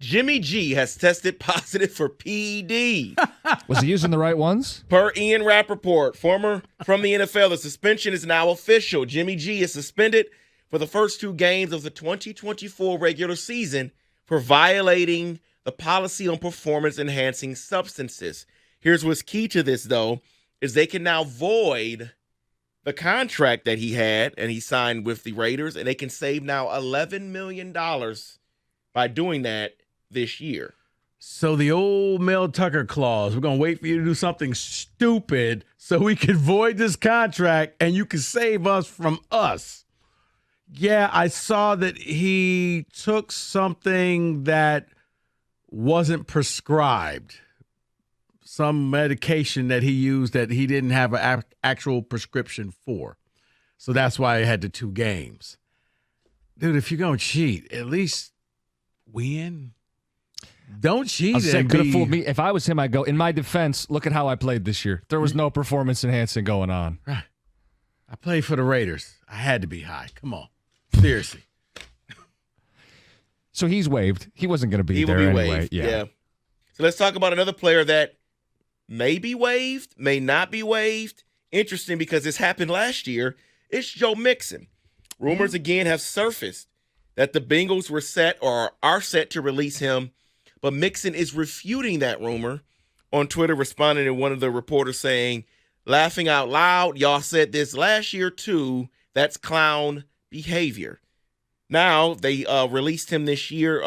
Jimmy G has tested positive for PEDs. Was he using the right ones? Per Ian Rappaport, former from the NFL, the suspension is now official. Jimmy G is suspended for the first 2 games of the 2024 regular season for violating the policy on performance-enhancing substances. Here's what's key to this, though, is they can now void the contract that he had and he signed with the Raiders, and they can save now $11 million by doing that this year. So the old Mel Tucker clause, we're going to wait for you to do something stupid so we can void this contract and you can save us from us. Yeah, I saw that he took something that wasn't prescribed, some medication that he used that he didn't have an actual prescription for. So that's why I had the 2 games. Dude, if you're going to cheat, at least win. Don't cheat. Could have fooled me. If I was him, I'd go, in my defense, look at how I played this year. There was no performance enhancing going on. Right. I played for the Raiders. I had to be high. Come on. Seriously. So he's waived. He wasn't going to be there will be anyway. waived. Yeah. So let's talk about another player that may be waived, may not be waived. Interesting because this happened last year. It's Joe Mixon. Rumors again have surfaced that the Bengals were set or are set to release him, but Mixon is refuting that rumor on Twitter, responding to one of the reporters saying, laughing out loud, y'all said this last year too. That's clown behavior. Now, they released him this year.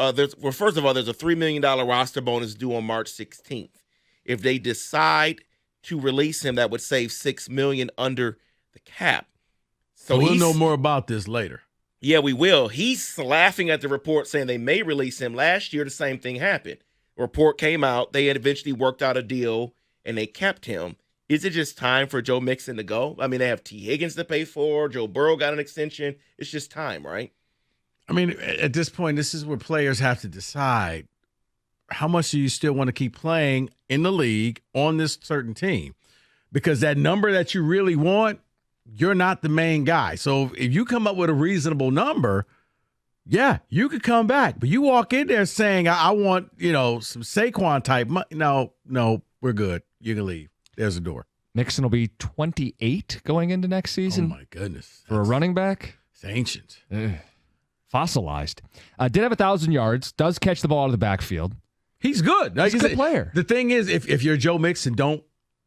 First of all, there's a $3 million roster bonus due on March 16th. If they decide to release him, that would save $6 million under the cap. So we'll know more about this later. Yeah, we will. He's laughing at the report saying they may release him. Last year, the same thing happened. A report came out. They had eventually worked out a deal, and they kept him. Is it just time for Joe Mixon to go? I mean, they have T. Higgins to pay for. Joe Burrow got an extension. It's just time, right? I mean, at this point, this is where players have to decide how much do you still want to keep playing in the league on this certain team? Because that number that you really want, you're not the main guy. So if you come up with a reasonable number, yeah, you could come back. But you walk in there saying, I want, some Saquon type money. No, we're good. You can leave. There's a door. Nixon will be 28 going into next season. Oh, my goodness. For a running back? It's ancient. Fossilized. Did have 1,000 yards. Does catch the ball out of the backfield. He's good. He's a good player. The thing is, if you're Joe Mixon, don't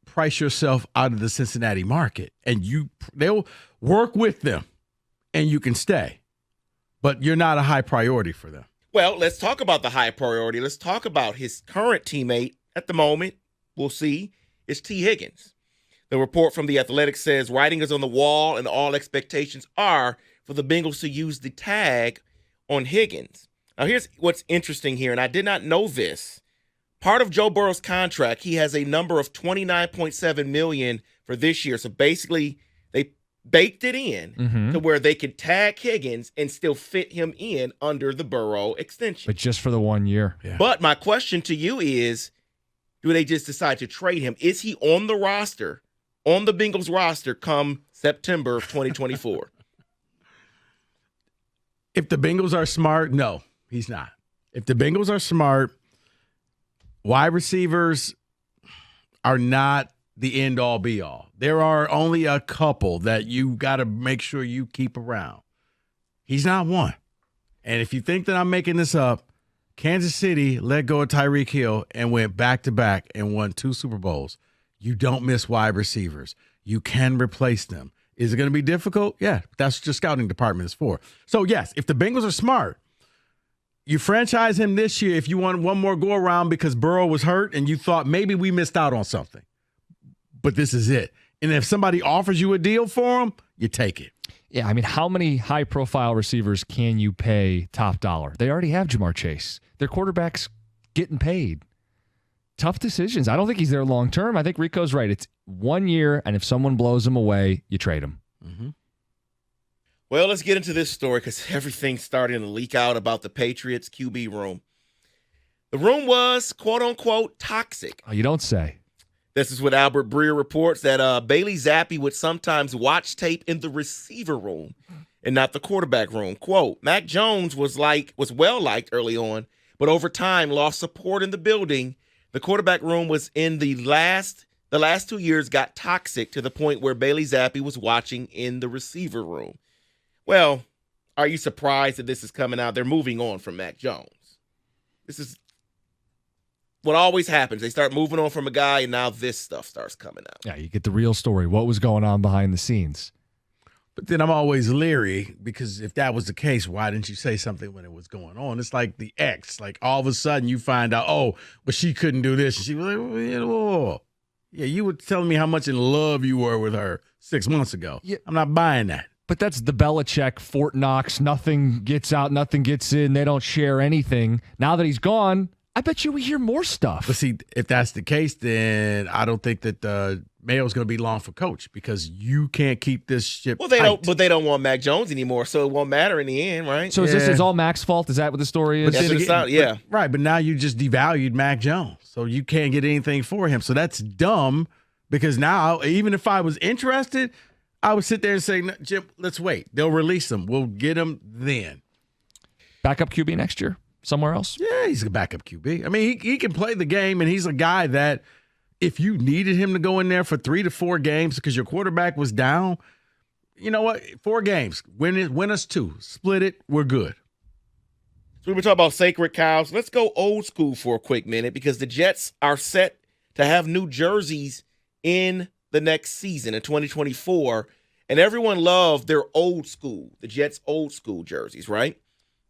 price yourself out of the Cincinnati market. And they'll work with them, and you can stay. But you're not a high priority for them. Well, let's talk about the high priority. Let's talk about his current teammate at the moment. We'll see. It's T. Higgins. The report from The Athletic says writing is on the wall and all expectations are for the Bengals to use the tag on Higgins. Now, here's what's interesting here, and I did not know this. Part of Joe Burrow's contract, he has a number of $29.7 million for this year. So basically, they baked it in to where they could tag Higgins and still fit him in under the Burrow extension. But just for the 1 year. Yeah. But my question to you is, do they just decide to trade him? Is he on the roster, on the Bengals roster come September of 2024? If the Bengals are smart, no, he's not. If the Bengals are smart, wide receivers are not the end-all, be-all. There are only a couple that you got to make sure you keep around. He's not one. And if you think that I'm making this up, Kansas City let go of Tyreek Hill and went back-to-back and won 2 Super Bowls. You don't miss wide receivers. You can replace them. Is it going to be difficult? Yeah, that's what your scouting department is for. So, yes, if the Bengals are smart, you franchise him this year if you want one more go-around because Burrow was hurt and you thought maybe we missed out on something. But this is it. And if somebody offers you a deal for him, you take it. Yeah, I mean, how many high-profile receivers can you pay top dollar? They already have Jamar Chase. Their quarterback's getting paid. Tough decisions. I don't think he's there long-term. I think Rico's right. It's 1 year, and if someone blows him away, you trade him. Mm-hmm. Well, let's get into this story because everything's starting to leak out about the Patriots QB room. The room was, quote-unquote, toxic. Oh, you don't say. This is what Albert Breer reports, that Bailey Zappi would sometimes watch tape in the receiver room and not the quarterback room. Quote, Mac Jones was well-liked early on, but over time lost support in the building. The quarterback room was in the last 2 years got toxic to the point where Bailey Zappi was watching in the receiver room. Well, are you surprised that this is coming out? They're moving on from Mac Jones. This is what always happens. They start moving on from a guy, and now this stuff starts coming out. Yeah, you get the real story. What was going on behind the scenes? But then I'm always leery because if that was the case, why didn't you say something when it was going on? It's like the ex. Like all of a sudden you find out, oh, well, she couldn't do this. And she was like, whoa. Yeah, you were telling me how much in love you were with her 6 months ago. Yeah. I'm not buying that. But that's the Belichick, Fort Knox. Nothing gets out, nothing gets in. They don't share anything. Now that he's gone, I bet you we hear more stuff. But see, if that's the case, then I don't think that Mayo's going to be long for coach because you can't keep this ship. Well, they don't want Mac Jones anymore, so it won't matter in the end, right? So is all Mac's fault? Is that what the story is? Yeah. Right, but now you just devalued Mac Jones, so you can't get anything for him. So that's dumb because now, even if I was interested, I would sit there and say, Jim, let's wait. They'll release him. We'll get him then. Backup QB next year? Somewhere else? Yeah, he's a backup QB. I mean, he can play the game, and he's a guy that if you needed him to go in there for 3 to 4 games because your quarterback was down, you know what? 4 games. Win us 2. Split it. We're good. So we were talking about sacred cows. Let's go old school for a quick minute because the Jets are set to have new jerseys in the next season in 2024, and everyone loved their old school, the Jets' old school jerseys, right?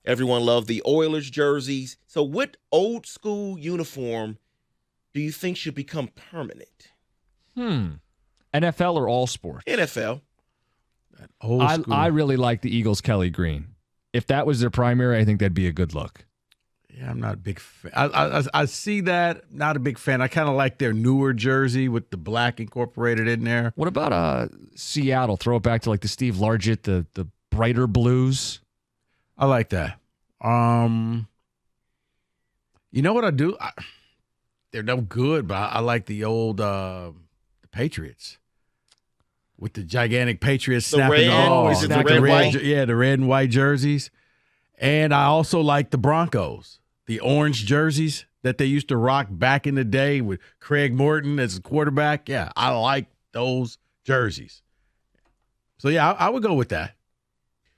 Everyone loved the Oilers jerseys. So what old school uniform do you think should become permanent? NFL or all sports? NFL. Old school. I really like the Eagles Kelly green. If that was their primary, I think that'd be a good look. Yeah, I'm not a big fan. I see that. Not a big fan. I kind of like their newer jersey with the black incorporated in there. What about Seattle? Throw it back to like the Steve Largent, the brighter blues. I like that. You know what I do? They're no good, but I like the old the Patriots with the gigantic Patriots snapping. Is it the red white? Yeah, the red and white jerseys. And I also like the Broncos, the orange jerseys that they used to rock back in the day with Craig Morton as a quarterback. Yeah, I like those jerseys. So, yeah, I would go with that.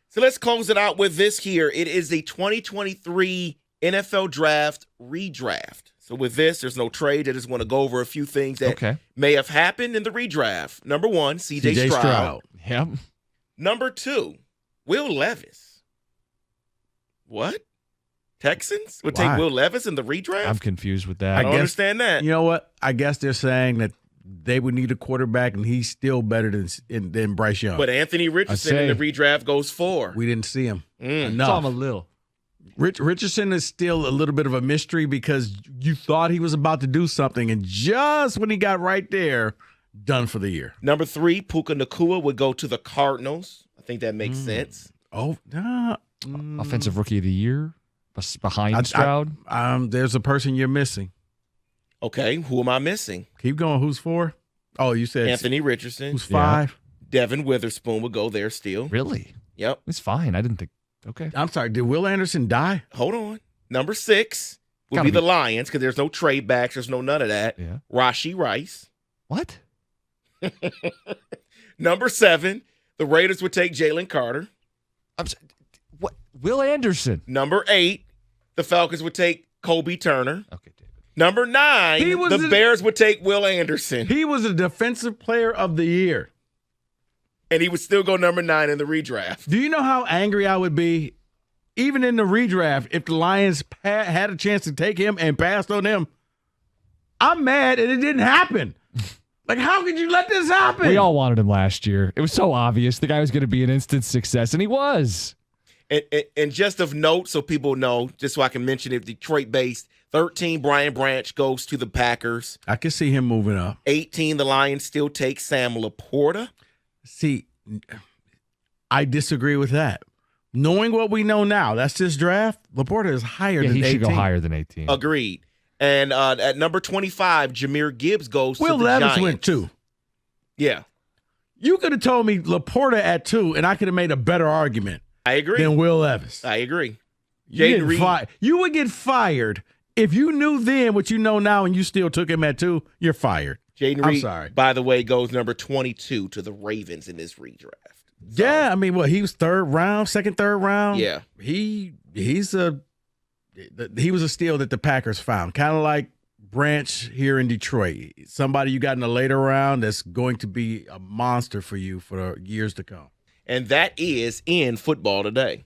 So let's close it out with this here. It is the 2023 NFL Draft redraft. So with this, there's no trade. I just want to go over a few things that may have happened in the redraft. Number 1, C.J. Stroud. Yep. Number 2, Will Levis. What? Texans would take Will Levis in the redraft? I'm confused with that. I don't understand that. You know what? I guess they're saying that they would need a quarterback, and he's still better than Bryce Young. But Anthony Richardson in the redraft goes 4. We didn't see him enough. Saw him a little. Richardson is still a little bit of a mystery because you thought he was about to do something, and just when he got right there, done for the year. Number 3, Puka Nacua would go to the Cardinals. I think that makes sense. Oh, Offensive Rookie of the Year behind Stroud. There's a person you're missing. Okay, who am I missing? Keep going. Who's 4? Oh, you said Anthony Richardson. Who's 5? Devin Witherspoon would go there still. Really? Yep. It's fine. I didn't think. Okay. I'm sorry. Did Will Anderson die? Hold on. Number 6 would be the Lions because there's no trade backs. There's no none of that. Yeah. Rashee Rice. What? Number 7, the Raiders would take Jalen Carter. What? Will Anderson. Number 8, the Falcons would take Kobe Turner. Okay, David. Number 9, the Bears would take Will Anderson. He was a defensive player of the year. And he would still go number 9 in the redraft. Do you know how angry I would be, even in the redraft, if the Lions had a chance to take him and passed on him? I'm mad and it didn't happen. Like, how could you let this happen? We all wanted him last year. It was so obvious the guy was going to be an instant success, and he was. And just of note, so people know, just so I can mention it, Detroit-based, 13, Brian Branch goes to the Packers. I can see him moving up. 18, the Lions still take Sam Laporta. See, I disagree with that. Knowing what we know now, that's this draft, Laporta is higher than 18. He should go higher than 18. Agreed. And at number 25, Jahmyr Gibbs goes to the Will Levis Giants. went 2. Yeah. You could have told me Laporta at 2, and I could have made a better argument. I agree. Than Will Levis. I agree. Jaden Reed. You would get fired if you knew then what you know now and you still took him at 2. You're fired. Jaden I'm Reed, sorry. by the way, goes number 22 to the Ravens in this redraft. So, Yeah, I mean, he was third round. Yeah. He was a steal that the Packers found, kind of like Branch here in Detroit. Somebody you got in the later round that's going to be a monster for you for years to come. And that is in football today.